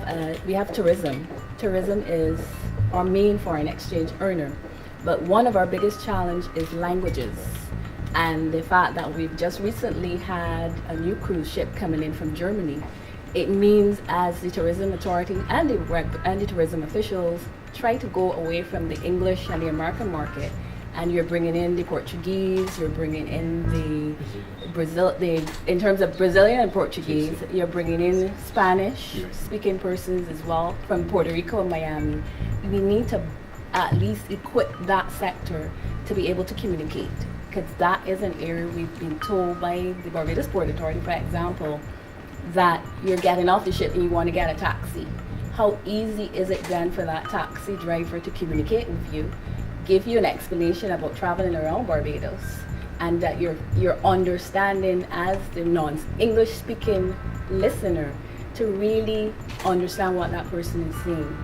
have tourism. Tourism is our main foreign exchange earner, but one of our biggest challenge is languages. And the fact that we've just recently had a new cruise ship coming in from Germany, it means as the tourism authority and the tourism officials try to go away from the English and the American market, and you're bringing in the Portuguese, you're bringing in in terms of Brazilian and Portuguese, you're bringing in Spanish speaking persons as well from Puerto Rico and Miami. We need to at least equip that sector to be able to communicate, because that is an area we've been told by the Barbados Port Authority, for example, that you're getting off the ship and you want to get a taxi. How easy is it then for that taxi driver to communicate with you, give you an explanation about traveling around Barbados, and that you're understanding as the non-English speaking listener to really understand what that person is saying.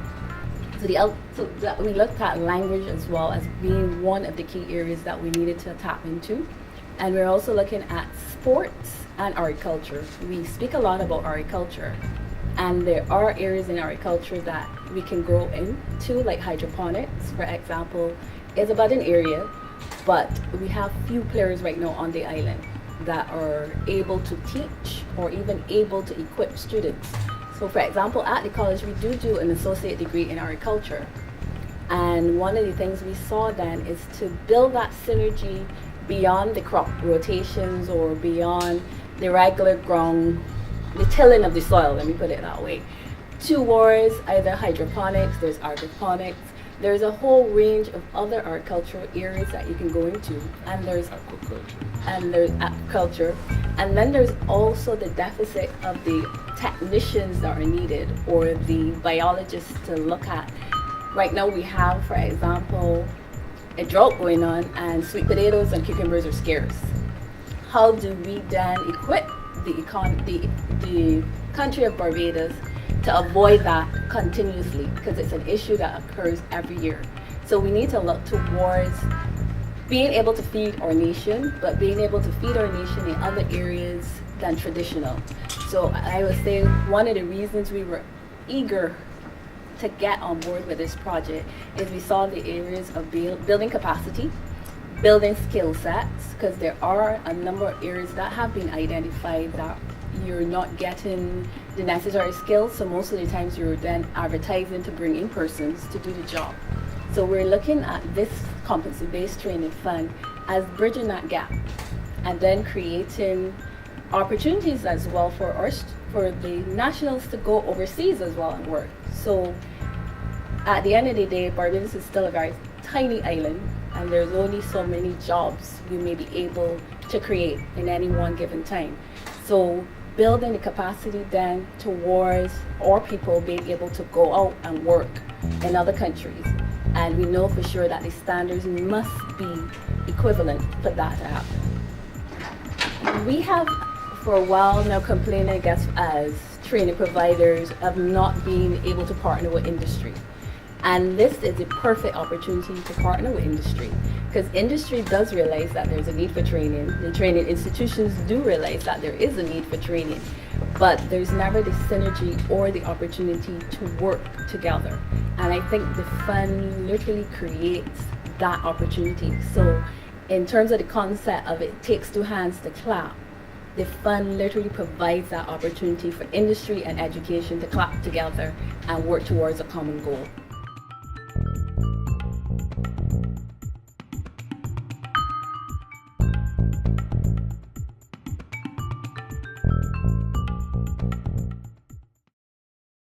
So we looked at language as well as being one of the key areas that we needed to tap into. And we're also looking at sports and agriculture. We speak a lot about agriculture, and there are areas in agriculture that we can grow into, like hydroponics, for example, is about an area, but we have few players right now on the island that are able to teach or even able to equip students. So for example, at the college, we do an associate degree in agriculture. And one of the things we saw then is to build that synergy beyond the crop rotations or beyond the regular ground, the tilling of the soil, let me put it that way, towards either hydroponics, there's aquaponics, there's a whole range of other agricultural areas that you can go into, and there's aquaculture, and then there's also the deficit of the technicians that are needed or the biologists to look at. Right now we have, for example, a drought going on, and sweet potatoes and cucumbers are scarce. How do we then equip the country of Barbados to avoid that continuously, because it's an issue that occurs every year? So we need to look towards being able to feed our nation, but being able to feed our nation in other areas than traditional. So I would say one of the reasons we were eager to get on board with this project is we saw the areas of building capacity, building skill sets, because there are a number of areas that have been identified that you're not getting the necessary skills, so most of the times you're then advertising to bring in persons to do the job. So we're looking at this competency-based training fund as bridging that gap, and then creating opportunities as well for the nationals to go overseas as well and work. So at the end of the day, Barbados is still a very tiny island, and there's only so many jobs we may be able to create in any one given time. So building the capacity then towards our people being able to go out and work in other countries. And we know for sure that the standards must be equivalent for that to happen. We have for a while now complaining, I guess, as training providers of not being able to partner with industry. And this is the perfect opportunity to partner with industry, because industry does realize that there's a need for training. The training institutions do realize that there is a need for training, but there's never the synergy or the opportunity to work together. And I think the fund literally creates that opportunity. So in terms of the concept of it takes two hands to clap, the fund literally provides that opportunity for industry and education to clap together and work towards a common goal.